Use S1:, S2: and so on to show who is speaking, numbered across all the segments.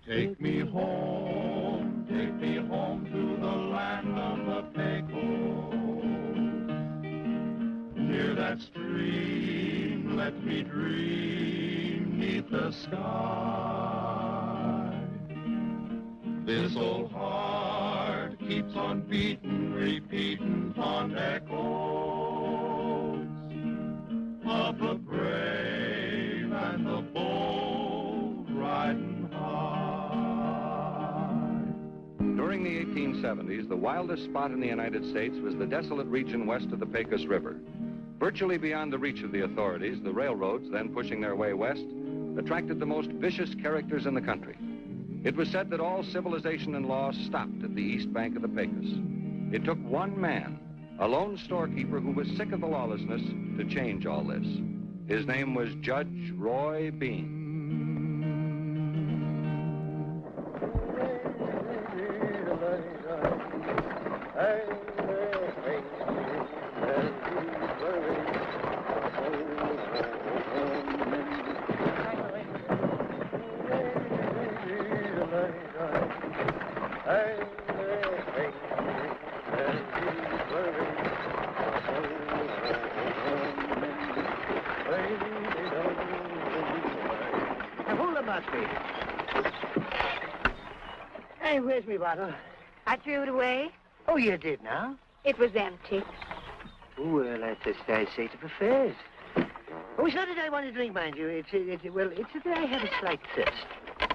S1: Take me home to the land of the Pecos. Near that stream, let me dream 'neath the sky. This old heart keeps on beating, repeating fond echoes of the brave and the bold riding high.
S2: During the 1870s, the wildest spot in the United States was the desolate region west of the Pecos River. Virtually beyond the reach of the authorities, the railroads, then pushing their way west, attracted the most vicious characters in the country. It was said that all civilization and law stopped at the east bank of the Pecos. It took one man, a lone storekeeper who was sick of the lawlessness, to change all this. His name was Judge Roy Bean.
S3: Hey, where's my bottle?
S4: I threw it away.
S3: Oh, you did now?
S4: It was empty.
S3: Oh, well, that's a sad state of affairs. Oh, it's not that I want to drink, mind you. It's that I have a slight thirst.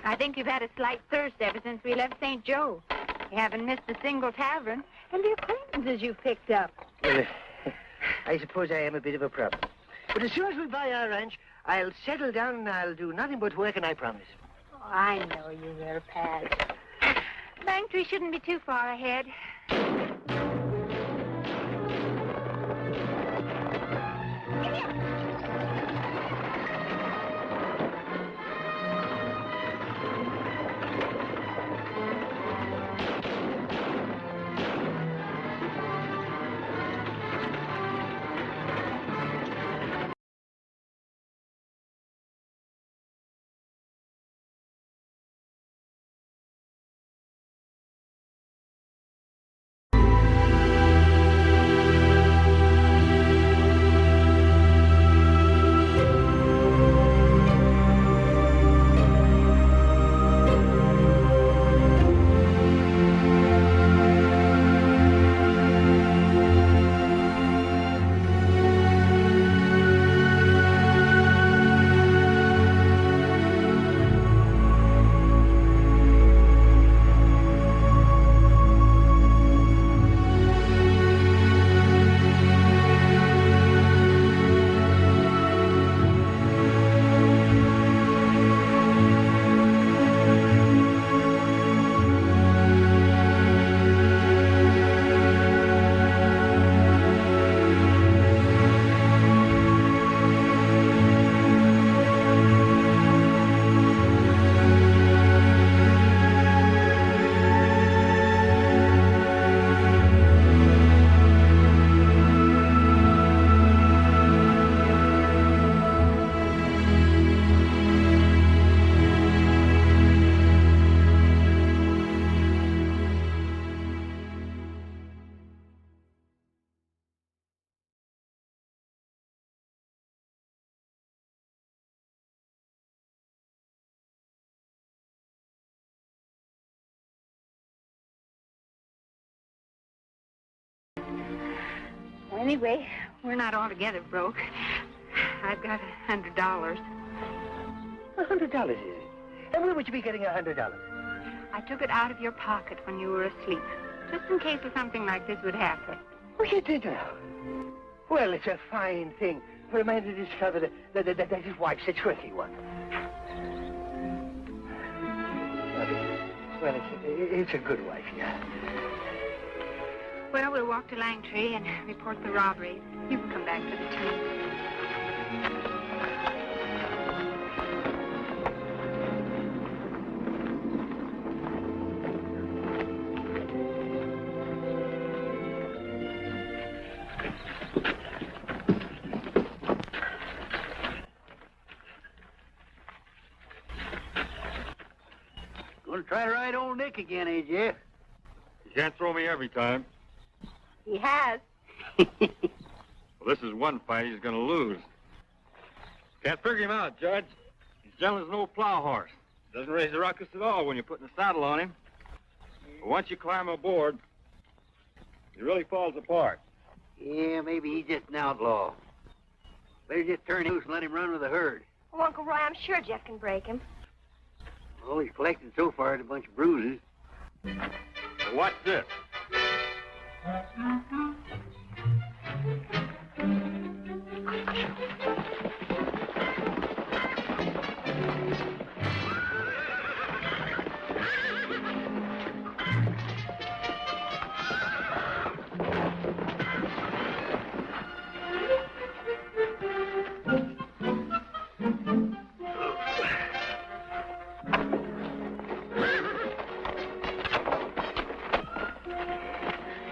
S4: I think you've had a slight thirst ever since we left St. Joe. You haven't missed a single tavern, and the acquaintances you've picked up.
S3: Well, I suppose I am a bit of a problem. But as soon as we buy our ranch, I'll settle down and I'll do nothing but work, and I promise.
S4: Oh, I know you will, Pat. Langtry shouldn't be too far ahead. Anyway, we're not altogether broke. I've got $100.
S3: $100, is it? And where would you be getting $100?
S4: I took it out of your pocket when you were asleep, just in case of something like this would happen.
S3: Oh, you did now? Well, it's a fine thing for a man to discover that his wife's a tricky one. Well, it's a good wife, yeah.
S4: Well, we'll walk to Langtry and report the robberies. You can come back to the team.
S5: Gonna try to ride old Nick again, eh, Jeff?
S1: You can't throw me every time.
S4: He has.
S1: Well, this is one fight he's going to lose. Can't figure him out, Judge. He's gentle as an old plow horse. Doesn't raise a ruckus at all when you're putting a saddle on him. But once you climb aboard, he really falls apart.
S5: Yeah, maybe he's just an outlaw. Better just turn him loose and let him run with the herd.
S6: Oh, Uncle Roy, I'm sure Jeff can break him.
S5: All he's collected so far is a bunch of bruises.
S1: Well, watch this.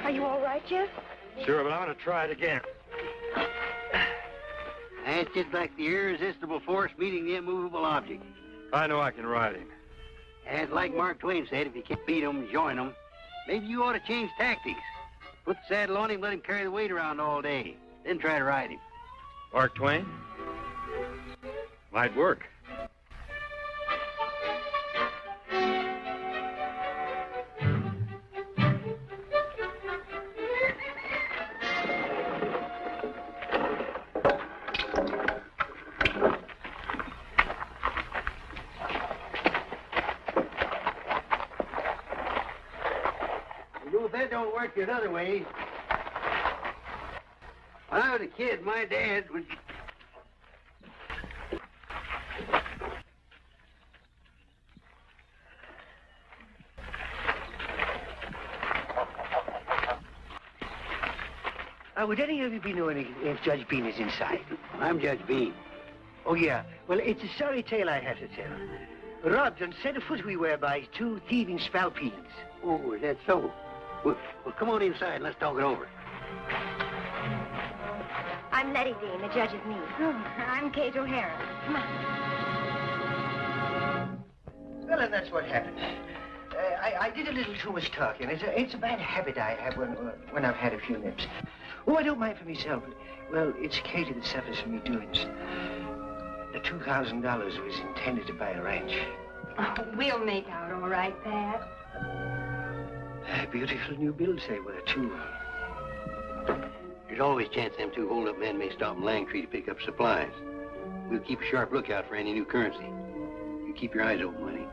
S6: Are you all right, Jeff?
S1: Sure, but I'm going to try it again.
S5: That's just like the irresistible force meeting the immovable object.
S1: I know I can ride him.
S5: And like Mark Twain said, if you can't beat 'em, join 'em. Maybe you ought to change tactics. Put the saddle on him, let him carry the weight around all day. Then try to ride him.
S1: Mark Twain? Might work.
S5: If that don't work the other way, when I was a kid, my dad would...
S3: Would any of you be knowing if Judge Bean is inside?
S5: I'm Judge Bean.
S3: Oh, yeah. Well, it's a sorry tale I have to tell. Robbed and set afoot we were by two thieving spalpeens.
S5: Oh, is that so? Well, come on inside and let's talk it over.
S6: I'm Letty Dean. The judge is me.
S4: Oh, I'm Kate O'Hara. Come on.
S3: Well, and that's what happened. I did a little too much talking. It's a bad habit I have when I've had a few nips. Oh, I don't mind for myself. Well, it's Katie that suffers from me doings. The $2,000 was intended to buy a ranch.
S4: Oh, we'll make out all right, Pat.
S3: Beautiful new builds they were, too.
S5: There's always a chance them two hold-up men may stop in Langtry to pick up supplies. We'll keep a sharp lookout for any new currency. You keep your eyes open, Lenny.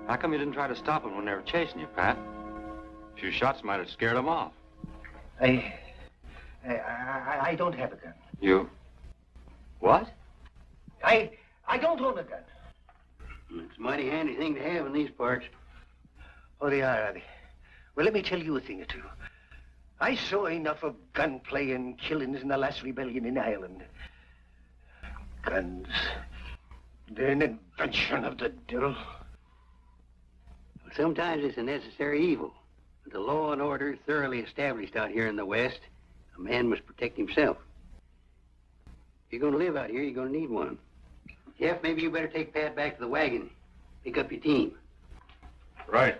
S2: How come you didn't try to stop them when they were chasing you, Pat? A few shots might have scared them off.
S3: I don't have a gun.
S2: You? What?
S3: I don't own a gun.
S5: It's a mighty handy thing to have in these parts.
S3: Oh, they are they? Well, let me tell you a thing or two. I saw enough of gunplay and killings in the last rebellion in Ireland. Guns. They're an invention of the devil.
S5: Sometimes it's a necessary evil. With the law and order thoroughly established out here in the West, a man must protect himself. If you're going to live out here, you're going to need one. Jeff, maybe you better take Pat back to the wagon. Pick up your team.
S1: Right.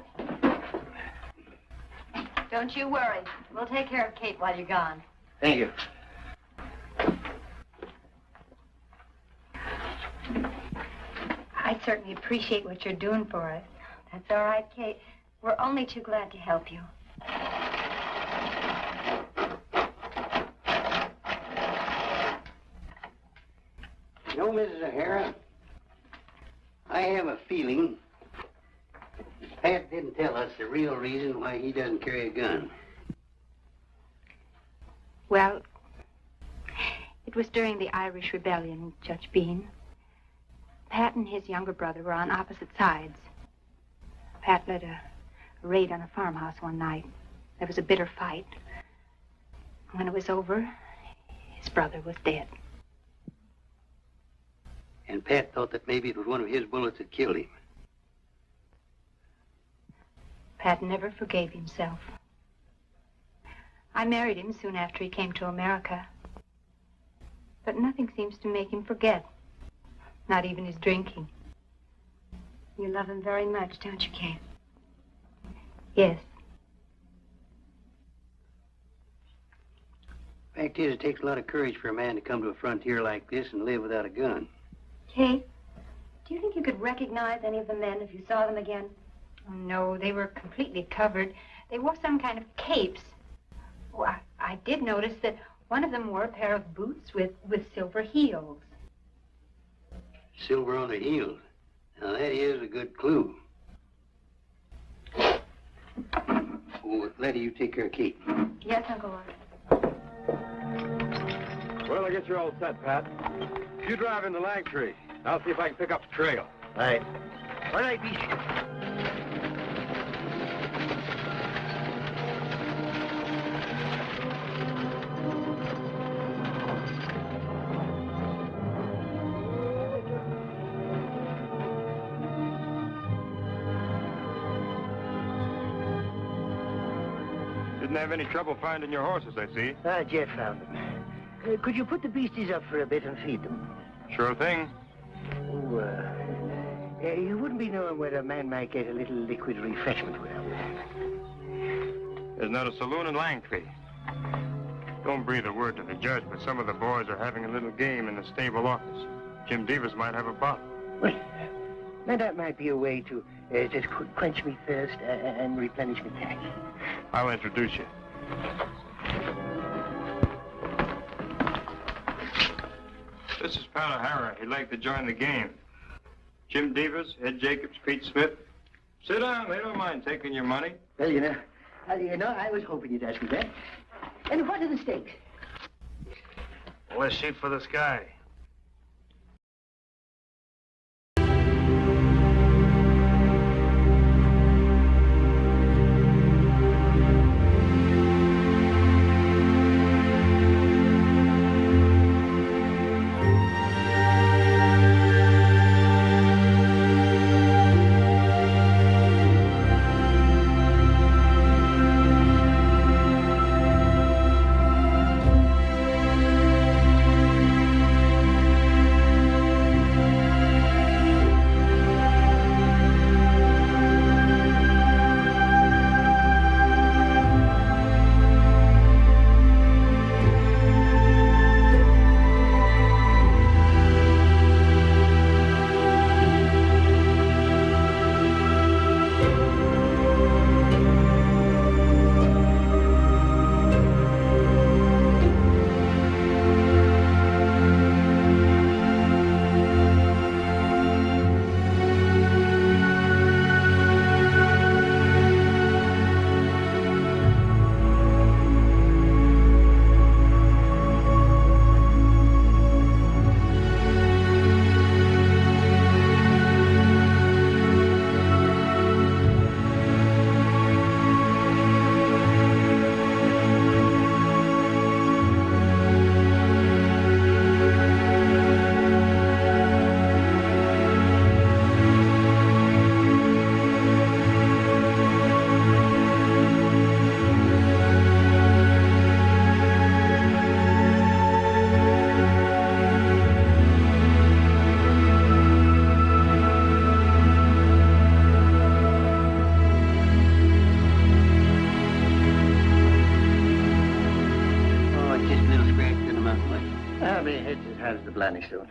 S4: Don't you worry. We'll take care of Kate while you're gone.
S3: Thank you.
S4: I certainly appreciate what you're doing for us. That's all right, Kate. We're only too glad to help you.
S5: You know, Mrs. O'Hara, I have a feeling Pat didn't tell us the real reason why he doesn't carry a gun.
S4: Well, it was during the Irish Rebellion, Judge Bean. Pat and his younger brother were on opposite sides. Pat led a raid on a farmhouse one night. There was a bitter fight. When it was over, his brother was dead.
S5: And Pat thought that maybe it was one of his bullets that killed him.
S4: Pat never forgave himself. I married him soon after he came to America. But nothing seems to make him forget. Not even his drinking. You love him very much, don't you, Kate? Yes.
S5: Fact is, it takes a lot of courage for a man to come to a frontier like this and live without a gun.
S4: Kate, do you think you could recognize any of the men if you saw them again? Oh, no, they were completely covered. They wore some kind of capes. Oh, I did notice that one of them wore a pair of boots with silver heels.
S5: Silver on the heels. Now, that is a good clue. Oh, Letty, you take care of Kate.
S4: Yes, Uncle Art.
S1: Well, I guess you're all set, Pat. You drive into Langtry. I'll see if I can pick up the trail.
S3: All right. All right, Beast.
S1: Didn't have any trouble finding your horses, I see.
S3: Jeff found them. Could you put the beasties up for a bit and feed them?
S1: Sure thing.
S3: Oh, you wouldn't be knowing where a man might get a little liquid refreshment without.
S1: There's not a saloon in Langtry. Don't breathe a word to the judge, but some of the boys are having a little game in the stable office. Jim Devers might have a bottle.
S3: Well, now that might be a way to just quench me thirst and replenish me tank.
S1: I'll introduce you. This is Pat O'Hara. He'd like to join the game. Jim Devers, Ed Jacobs, Pete Smith. Sit down. They don't mind taking your money.
S3: Well, you know, I was hoping you'd ask me that. And what are the stakes?
S1: Well, let's shoot for the sky.
S3: Stone.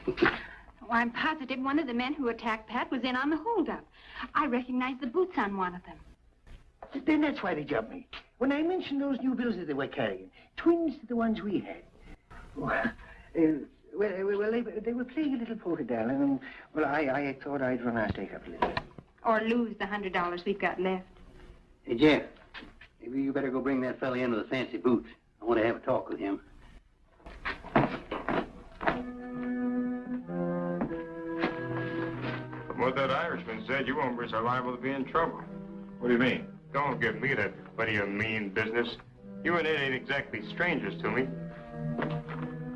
S4: Oh, I'm positive one of the men who attacked Pat was in on the holdup. I recognized the boots on one of them.
S3: Then that's why they jumped me. When I mentioned those new bills that they were carrying, twins to the ones we had. Well, they were playing a little poker, darling, and, well, I thought I'd run our stake up a little.
S4: Or lose the $100 we've got left.
S5: Hey, Jeff, maybe you better go bring that fella in with the fancy boots. I want to have a talk with him.
S1: From what that Irishman said, you hombres are liable to be in trouble. What do you mean? Don't give me that what do you mean business. You and Ed ain't exactly strangers to me.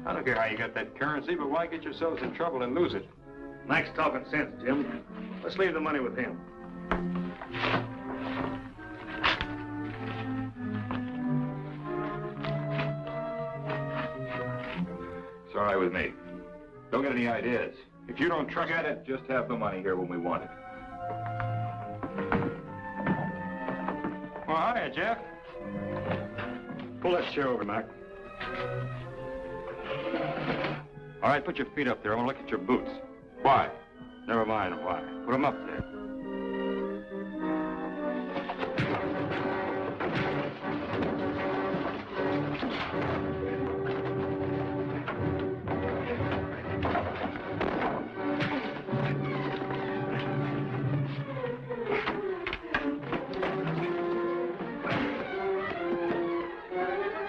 S1: I don't care how you got that currency, but why get yourselves in trouble and lose it?
S7: Nice talking sense, Jim. Let's leave the money with him.
S8: It's all right with me. Don't get any ideas. If you don't trust it, just have the money here when we want it.
S1: Well, hiya, Jeff. Pull that chair over, Mac. All right, put your feet up there. I want to look at your boots. Why? Never mind why. Put them up there.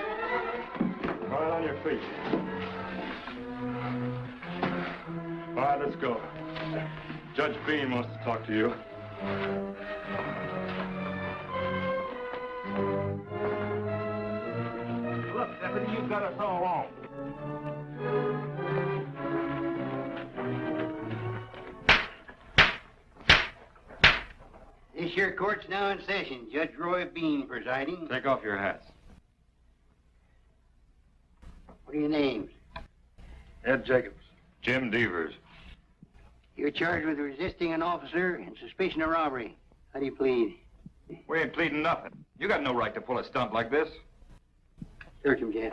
S1: All right, on your feet. All right, let's go. Judge Bean wants to talk to you. Look, Deputy, you've got us all wrong.
S5: This here court's now in session. Judge Roy Bean presiding.
S1: Take off your hats.
S5: What are your names?
S1: Ed Jacobs. Jim Devers.
S5: You're charged with resisting an officer and suspicion of robbery. How do you plead?
S1: We ain't pleading nothing. You got no right to pull a stunt like this.
S5: Search him, Jeff.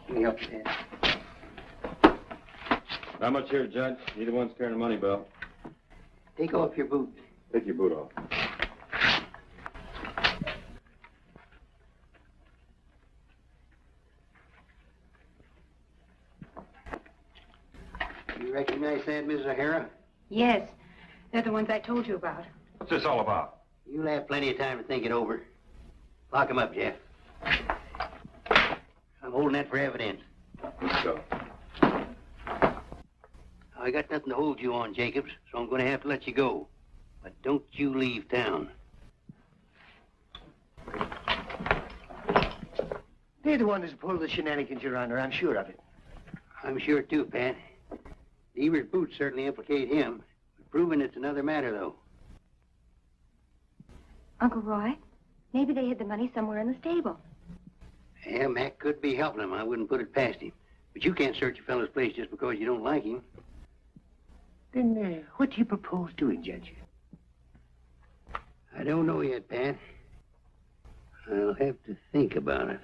S5: Let me help you, Dad.
S1: How much here, Judge? Neither one's carrying a money belt.
S5: Take off your boots.
S1: Take your boot off.
S5: You recognize that, Mrs. O'Hara?
S4: Yes, they're the ones I told you about.
S1: What's this all about?
S5: You'll have plenty of time to think it over. Lock him up, Jeff. I'm holding that for evidence.
S1: Let's go.
S5: I got nothing to hold you on, Jacobs, so I'm going to have to let you go. But don't you leave town.
S3: They're the ones that pulled the shenanigans, Your Honor. I'm sure of it.
S5: I'm sure, too, Pat. Deaver's boots certainly implicate him. But proving it's another matter, though.
S6: Uncle Roy, maybe they hid the money somewhere in the stable.
S5: Yeah, Mac could be helping him. I wouldn't put it past him. But you can't search a fellow's place just because you don't like him.
S3: Then what do you propose doing, Judge?
S5: I don't know yet, Pat. I'll have to think about it.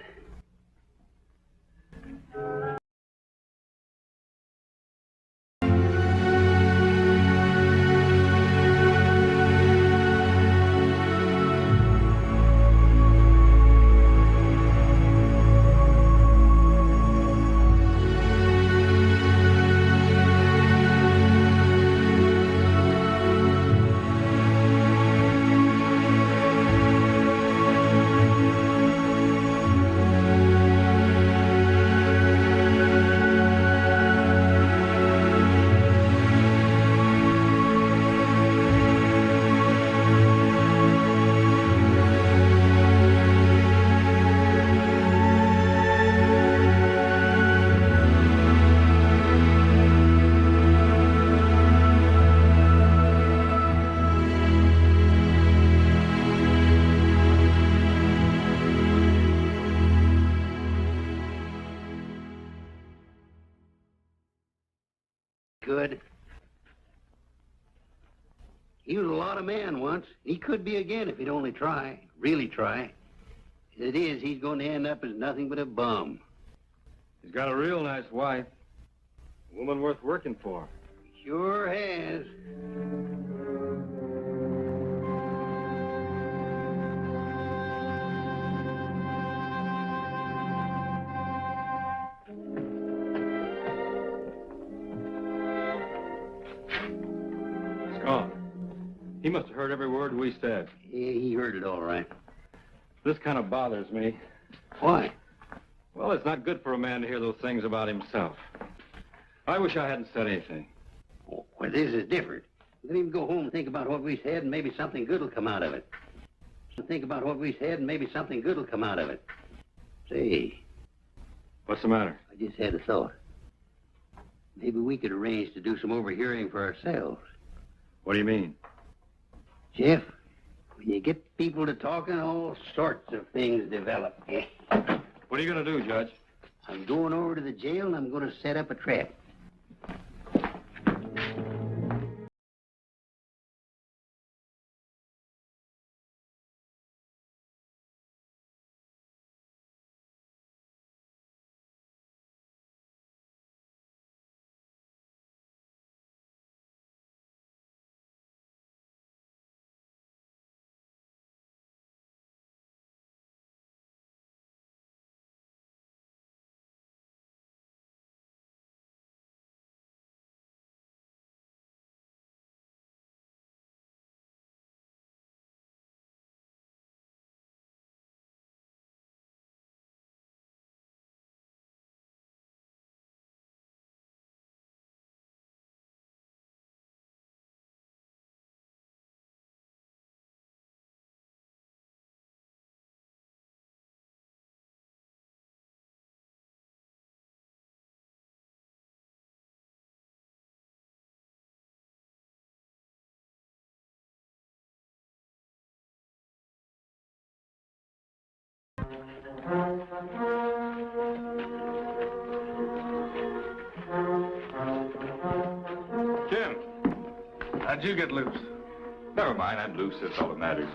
S5: Good. He was a lot of man once. He could be again if he'd only try, really try. As it is, he's going to end up as nothing but a bum.
S1: He's got a real nice wife. A woman worth working for.
S5: Sure has.
S1: It's gone. He must have heard every word we said.
S5: Yeah, he heard it all right.
S1: This kind of bothers me.
S5: Why?
S1: Well, it's not good for a man to hear those things about himself. I wish I hadn't said anything.
S5: Oh, well, this is different. Let him go home and think about what we said, and maybe something good will come out of it. Think about what we said, and maybe something good will come out of it. Say,
S1: What's the matter?
S5: I just had a thought. Maybe we could arrange to do some overhearing for ourselves.
S1: What do you mean?
S5: Jeff, when you get people to talking, all sorts of things develop.
S1: What are you going to do, Judge?
S5: I'm going over to the jail, and I'm going to set up a trap.
S1: Jim, how'd you get loose?
S2: Never mind, I'm loose. That's all that matters.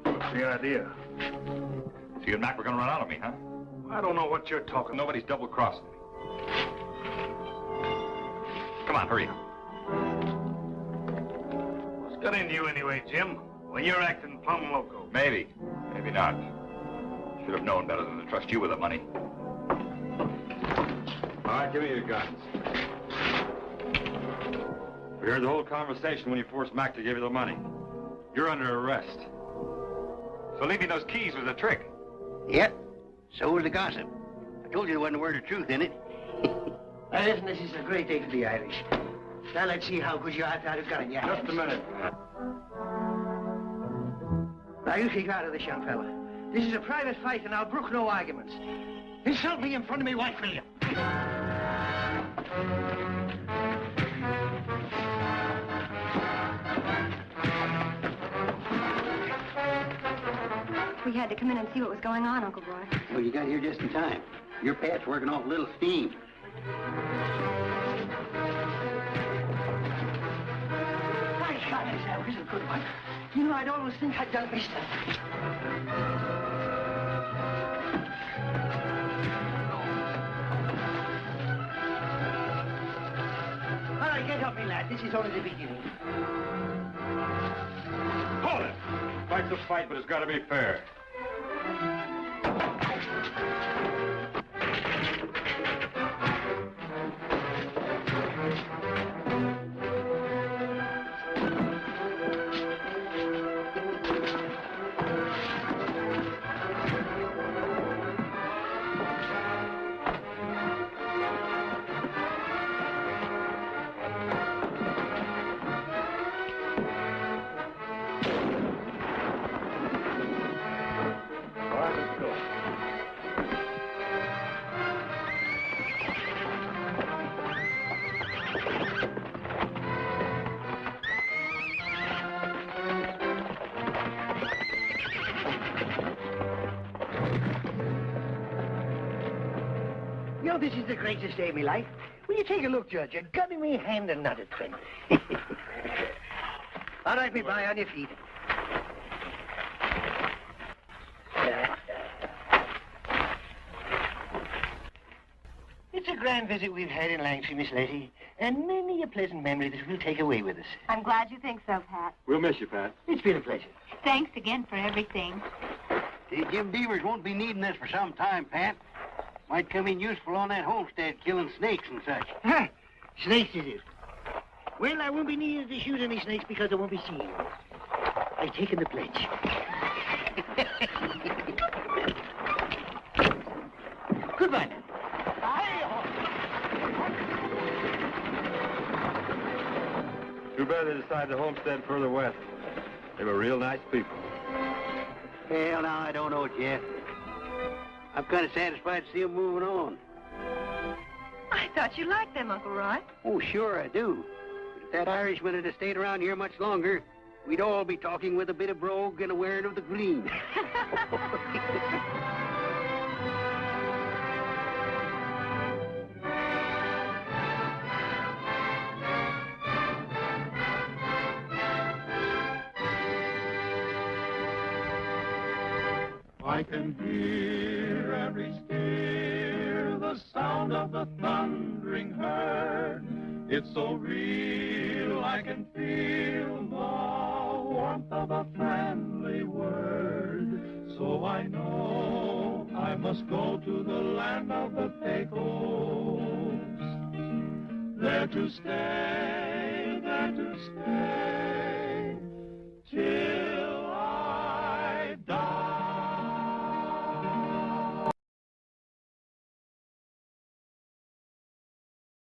S7: What's the idea?
S2: So you and Mac were going to run out of me, huh?
S7: I don't know what you're talking about.
S2: Nobody's double-crossing me. Come on, hurry up.
S7: What's got into you anyway, Jim? Well, you're acting plumb loco.
S2: Maybe. Maybe not. Should have known better than to trust you with the money.
S1: All right, give me your guns. We heard the whole conversation when you forced Mac to give you the money. You're under arrest.
S2: So leaving those keys was a trick.
S5: Yep. So was the gossip. I told you there wasn't a word of truth in it.
S3: Now, listen, this is a great day for the Irish. Now, let's see how good you are without a gun in your hand.
S1: Just a minute.
S3: Now, you keep out of this, young fella. This is a private fight, and I'll brook no arguments. Insult me in front of me wife, will you?
S6: We had to come in and see what was going on, Uncle Roy.
S5: Well, you got here just in time. Your Pat's working off a little steam.
S3: My God, that was a good one. You know, I'd always think I'd done my stuff. All right, get up, me lad. This is only the beginning.
S1: Hold it! Fight's a fight, but it's got to be fair.
S3: You know, this is the greatest day of my life. Will you take a look, Judge? A gun in my hand and not a twin. All right, me boy, on your feet. It's a grand visit we've had in Langtry, Miss Letty, and many a pleasant memory that we'll take away with us.
S6: I'm glad you think so, Pat.
S1: We'll miss you, Pat.
S3: It's been a pleasure.
S4: Thanks again for everything.
S5: Jim Devers won't be needing this for some time, Pat. Might come in useful on that homestead, killing snakes and such.
S3: Huh. Snakes, is it? Well, I won't be needing to shoot any snakes because I won't be seeing them. I've taken the pledge. Goodbye, then.
S1: Too bad they decided to homestead further west. They were real nice people.
S5: Hell, now, I don't know, Jeff. I'm kind of satisfied to see them moving on.
S6: I thought you liked them, Uncle Roy.
S5: Oh, sure I do. But if that Irishman had stayed around here much longer, we'd all be talking with a bit of brogue and a wearing of the green.
S8: I can hear every steer, the sound of the thundering herd. It's so real, I can feel the warmth of a friendly word. So I know I must go to the land of the Pecos. There to stay, there to stay.